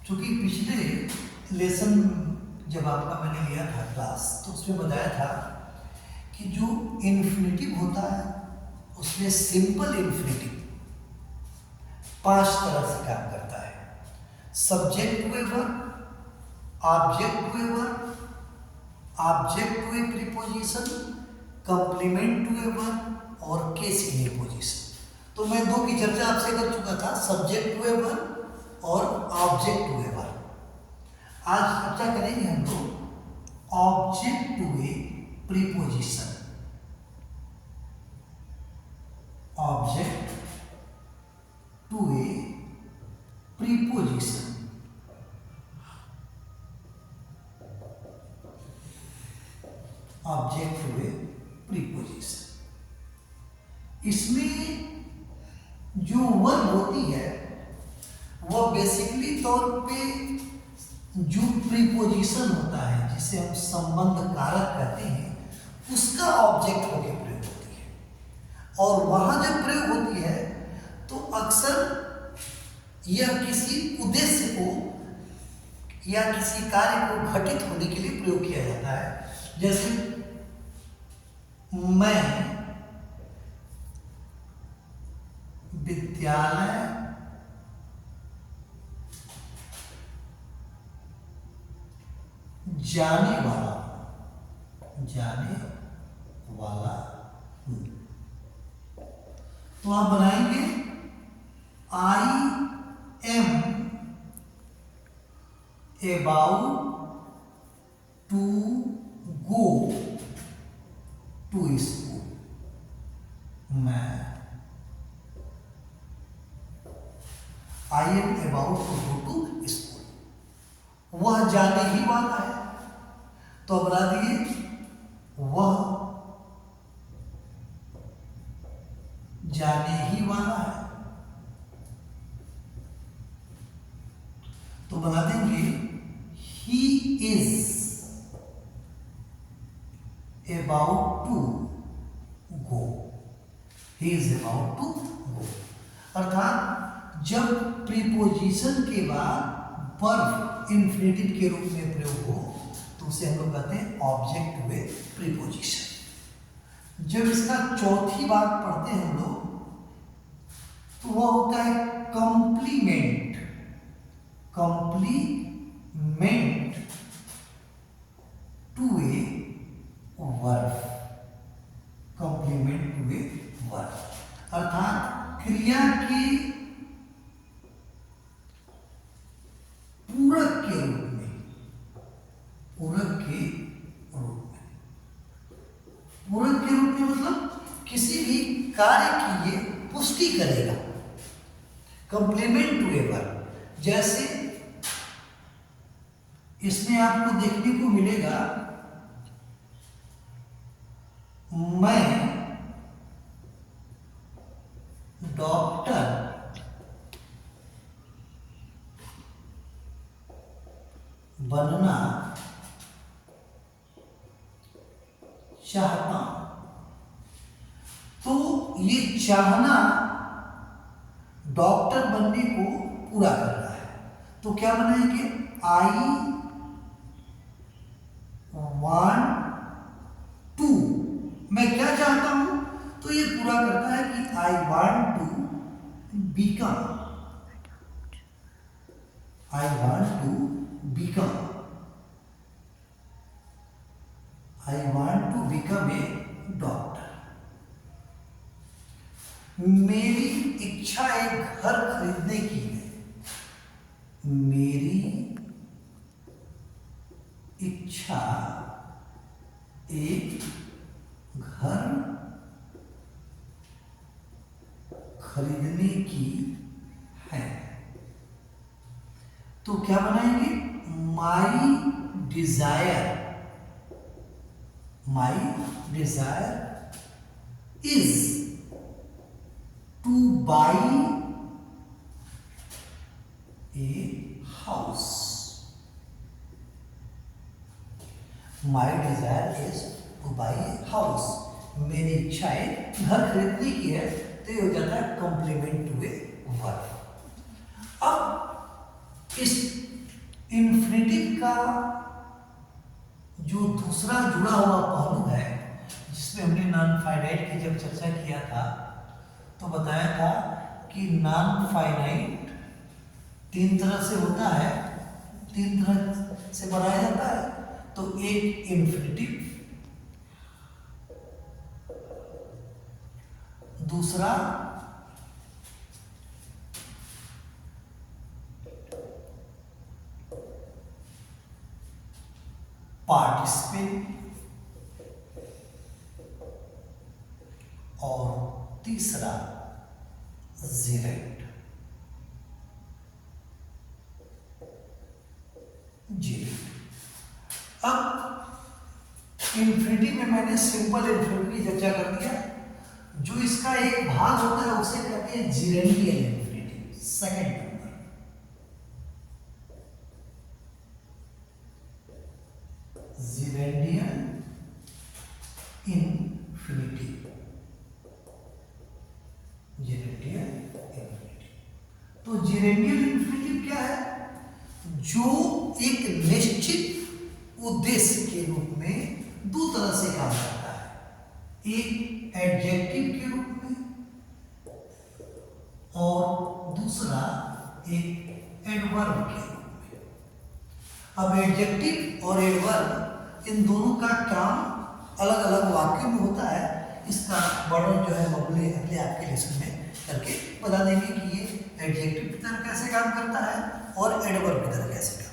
क्योंकि पिछले लेसन जब आपका मैंने लिया था क्लास, तो उसमें बताया था कि जो इन्फिनेटिव होता है उसमें सिंपल इन्फिनेटिव 5 तरह से काम करता है। Subject to a verb, object to a verb, object to a preposition, complement to a verb और केस इन ए पोजिशन। तो मैं 2 की चर्चा आपसे कर चुका था, सब्जेक्ट टू ए वर्ब और ऑब्जेक्ट टू ए वर्ब। आज चर्चा करेंगे हम लोग object to a preposition. Object to a preposition. Object to a preposition, इसमें जो वर्ब होती है वह बेसिकली तौर पे जो प्रीपोजिशन होता है, जिसे हम संबंध कारक कहते हैं, उसका ऑब्जेक्ट होकर प्रयोग होती है। और वहां जब प्रयोग होती है तो अक्सर यह किसी उद्देश्य को या किसी कार्य को घटित होने के लिए प्रयोग किया जाता है। जैसे मैं विद्यालय जाने वाला हूं, तो आप बनाएंगे I am about to go to school. मैं I am about to go to school, वह जाने ही वाला है, तो बना दिए वह जाने ही वाला है, तो बना देंगे he is about to go. He is about to go, अर्थात जब प्रीपोजिशन के बाद वर्ब इन्फिनेटिव के रूप में प्रयोग हो तो उसे हम लोग कहते हैं ऑब्जेक्ट टू ए प्रीपोजिशन। जब इसका चौथी भाग पढ़ते हैं हम लोग तो वह होता है complement. Complement to a verb. Complement to a verb, अर्थात क्रिया के पूरक के रूप में। पूरक के रूप में, पूरक के रूप में मतलब किसी भी कार्य की ये पुष्टि करेगा। कंप्लीमेंट टू ए वर्ब, जैसे इसमें आपको देखने को मिलेगा मैं डॉक्टर बनना चाहता हूं, तो ये चाहना डॉक्टर बनने को पूरा कर रहा है। तो क्या बनाएंगे आई वांट टू, मैं क्या चाहता हूं, तो ये पूरा करता है कि I want to become. I want to become. I want to become a doctor. मेरी इच्छा एक घर खरीदने की है। मेरी इच्छा एक घर खरीदने की है, तो क्या बनाएंगे my desire. My desire is two by a house. My desire is two by a house. मेरी इच्छा है घर खरीदने की है, तो ये हो जाता है कंप्लीमेंट टू ए वर्ब। अब इस इन्फिनेटिव का जो दूसरा जुड़ा हुआ पहलू है, जिसमें हमने नॉन फाइनाइट की जब चर्चा किया था तो बताया था कि नॉन फाइनाइट तीन तरह से होता है, तीन तरह से बनाया जाता है। तो एक इन्फिनेटिव, दूसरा पार्टिसिपेंट और तीसरा जेरेंट। अब इन्फिनिटी में मैंने सिंपल इन्फिनिटी की चर्चा कर दिया। जो इसका एक भाग होता है उसे कहते हैं gerundial infinity, second number. Gerundial infinity, gerundial infinity. तो जीरेंडियल इन्फिनिटी क्या है? जो एक निश्चित उद्देश्य के रूप में दो तरह से काम करता है, एक एडजेक्टिव के रूप में और दूसरा एक एडवर्ब के रूप में। अब एडजेक्टिव और एडवर्ब इन दोनों का काम अलग अलग वाक्यों में होता है। इसका वर्णन जो है हम अगले आपके लेसन में करके बता देंगे कि ये एडजेक्टिव की तरह कैसे काम करता है और एडवर्ब की तरह कैसे